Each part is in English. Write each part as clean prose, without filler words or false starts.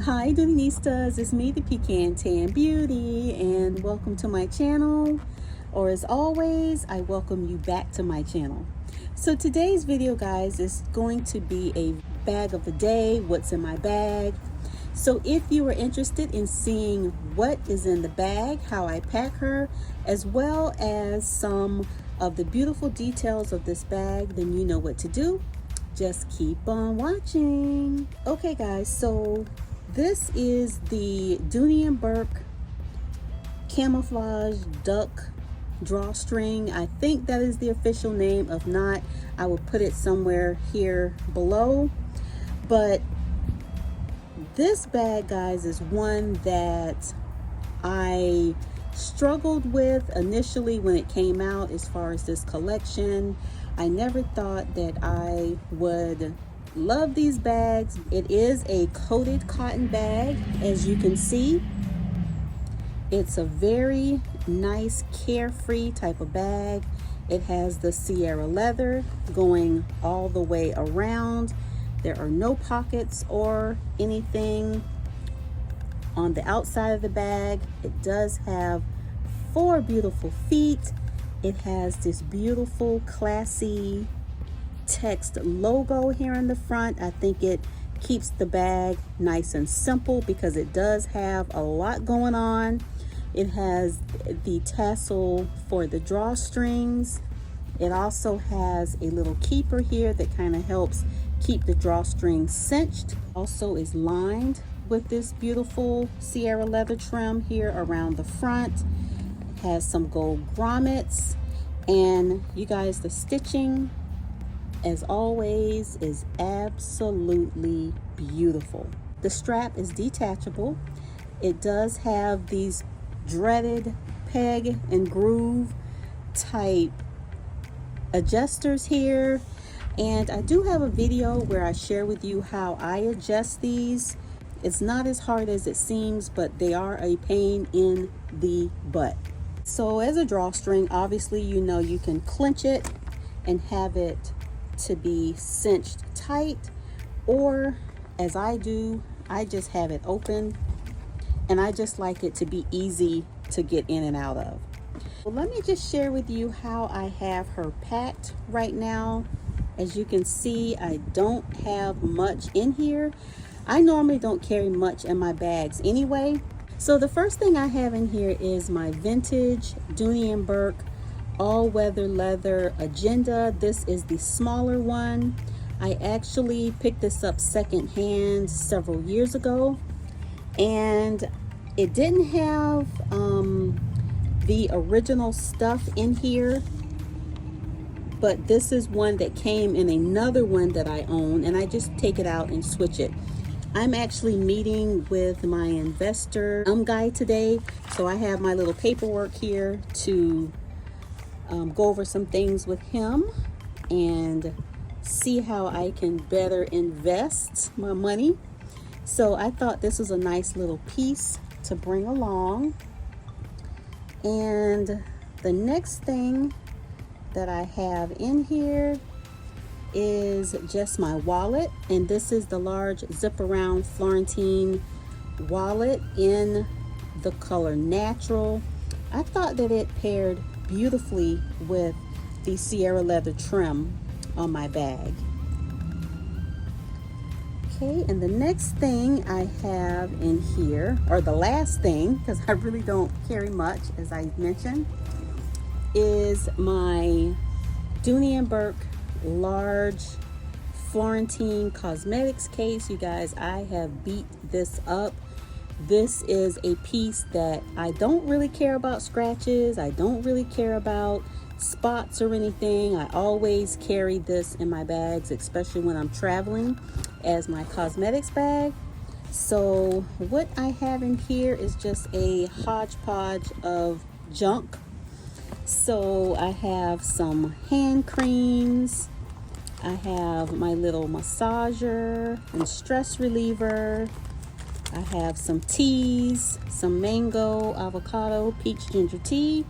Hi Doonistas, it's me, the Pecan Tan Beauty, and welcome to my channel, or as always, I welcome you back to my channel. So today's video, guys, is going to be a bag of the day, what's in my bag. So if you are interested in seeing what is in the bag, how I pack her, as well as some of the beautiful details of this bag, then you know what to do. Just keep on watching. Okay guys, so this is the Dooney Bourke camouflage duck drawstring. I think that is the official name. If not, I will put it somewhere here below. But this bag, guys, is one that I struggled with initially when it came out as far as this collection. I never thought that I would love these bags. It is a coated cotton bag, as you can see. It's a very nice, carefree type of bag. It has the Sierra leather going all the way around. There are no pockets or anything on the outside of the bag. It does have 4 beautiful feet. It has this beautiful, classy text logo here in the front. I think it keeps the bag nice and simple because it does have a lot going on. It has the tassel for the drawstrings. It also has a little keeper here that kind of helps keep the drawstring cinched. Also is lined with this beautiful Sierra leather trim here around the front. It has some gold grommets, and you guys, the stitching, as always, is absolutely beautiful. The strap is detachable. It does have these dreaded peg and groove type adjusters here, and I do have a video where I share with you how I adjust these. It's not as hard as it seems, but they are a pain in the butt. So as a drawstring, obviously, you know, you can clench it and have it to be cinched tight, or as I do, I just have it open, and I just like it to be easy to get in and out of. Well, let me just share with you how I have her packed right now. As you can see, I don't have much in here. I normally don't carry much in my bags anyway. So the first thing I have in here is my vintage Dooney Bourke all-weather leather agenda. This is the smaller one. I actually picked this up secondhand several years ago, and it didn't have the original stuff in here, but this is one that came in another one that I own, and I just take it out and switch it. I'm actually meeting with my investor guy today, so I have my little paperwork here to go over some things with him and see how I can better invest my money. So I thought this was a nice little piece to bring along. And the next thing that I have in here is just my wallet, and this is the large zip around Florentine wallet in the color natural. I thought that it paired beautifully with the Sierra leather trim on my bag. Okay, and the next thing I have in here, or the last thing, because I really don't carry much, as I mentioned, is my Dooney Bourke large Florentine cosmetics case. You guys, I have beat this up. This is a piece that I don't really care about scratches. I don't really care about spots or anything. I always carry this in my bags, especially when I'm traveling, as my cosmetics bag. So what I have in here is just a hodgepodge of junk. So I have some hand creams. I have my little massager and stress reliever. I have some teas, some mango, avocado, peach ginger tea,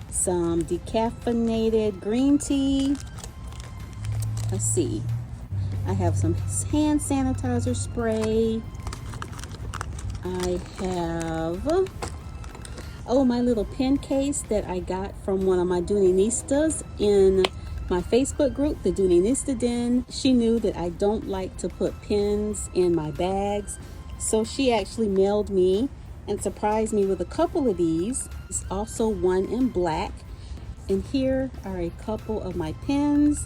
some decaffeinated green tea. Let's see. I have some hand sanitizer spray. I have, oh, my little pen case that I got from one of my Dooneystas in my Facebook group, the Dooneynista Den. She knew that I don't like to put pens in my bags, so she actually mailed me and surprised me with a couple of these. There's also one in black, and here are a couple of my pens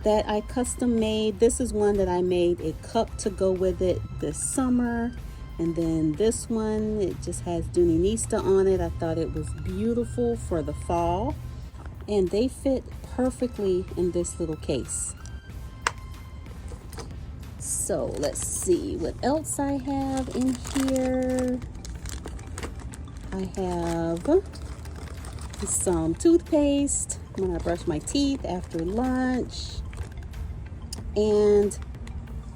that I custom made. This is one that I made a cup to go with it this summer. And then this one, it just has Dooneynista on it. I thought it was beautiful for the fall. And they fit perfectly in this little case. So let's see what else I have in here. I have some toothpaste when I brush my teeth after lunch. And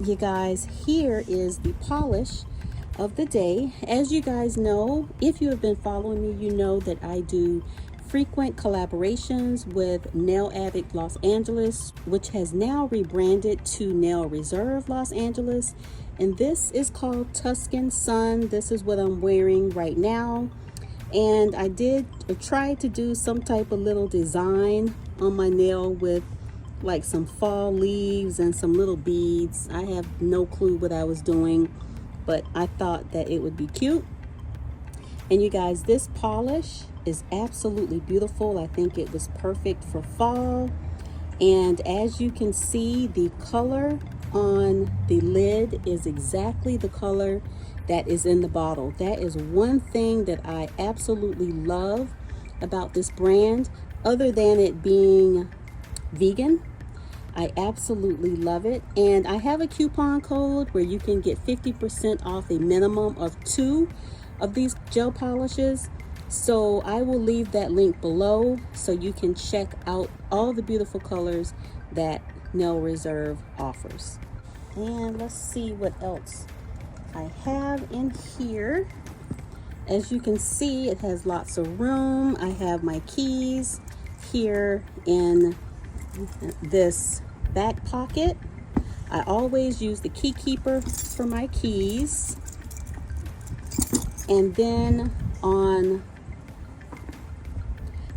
you guys, here is the polish of the day. As you guys know, if you have been following me, you know that I do frequent collaborations with Nail Addict Los Angeles, which has now rebranded to Nail Reserve Los Angeles. And this is called Tuscan Sun. This is what I'm wearing right now. And I tried to do some type of little design on my nail with like some fall leaves and some little beads. I have no clue what I was doing, but I thought that it would be cute. And you guys, this polish is absolutely beautiful. I think it was perfect for fall. And as you can see, the color on the lid is exactly the color that is in the bottle. That is one thing that I absolutely love about this brand, other than it being vegan. I absolutely love it. And I have a coupon code where you can get 50% off a minimum of 2 of these gel polishes. So I will leave that link below so you can check out all the beautiful colors that Nail Reserve offers. And let's see what else I have in here. As you can see, it has lots of room. I have my keys here in this back pocket. I always use the key keeper for my keys. And then on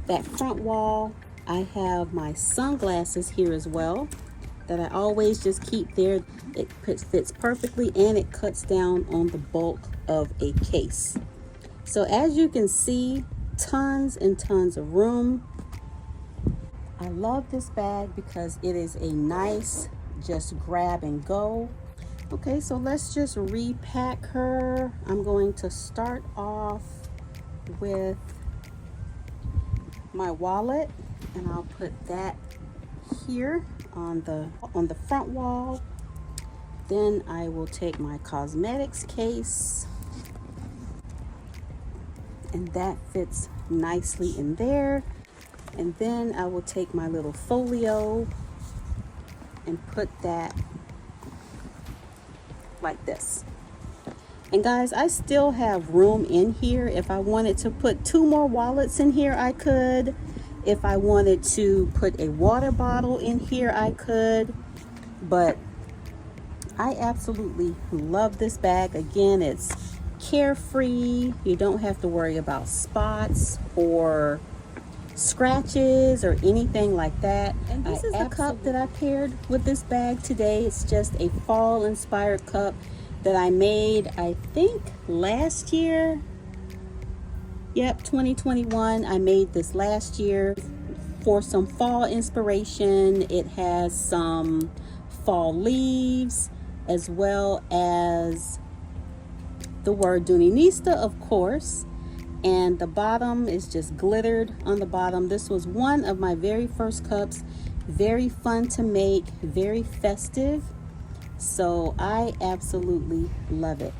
that front wall, I have my sunglasses here as well that I always just keep there. It fits perfectly and it cuts down on the bulk of a case. So as you can see, tons and tons of room. I love this bag because it is a nice just grab and go. Okay, so let's just repack her. I'm going to start off with my wallet, and I'll put that here on the front wall. Then I will take my cosmetics case, and that fits nicely in there. And then I will take my little folio and put that like this. And guys, I still have room in here. If I wanted to put 2 more wallets in here, I could. If I wanted to put a water bottle in here, I could. But I absolutely love this bag. Again, it's carefree. You don't have to worry about spots or scratches or anything like that. And this is the cup that I paired with this bag today. It's just a fall inspired cup that I made, I think last year. Yep, 2021. I made this last year for some fall inspiration. It has some fall leaves as well as the word Dooneynista, of course. And the bottom is just glittered on the bottom. This was one of my very first cups. Very fun to make, very festive. So I absolutely love it.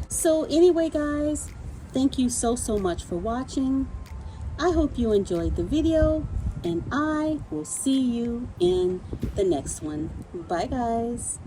So anyway, guys, thank you so much for watching. I hope you enjoyed the video, and I will see you in the next one. Bye, guys.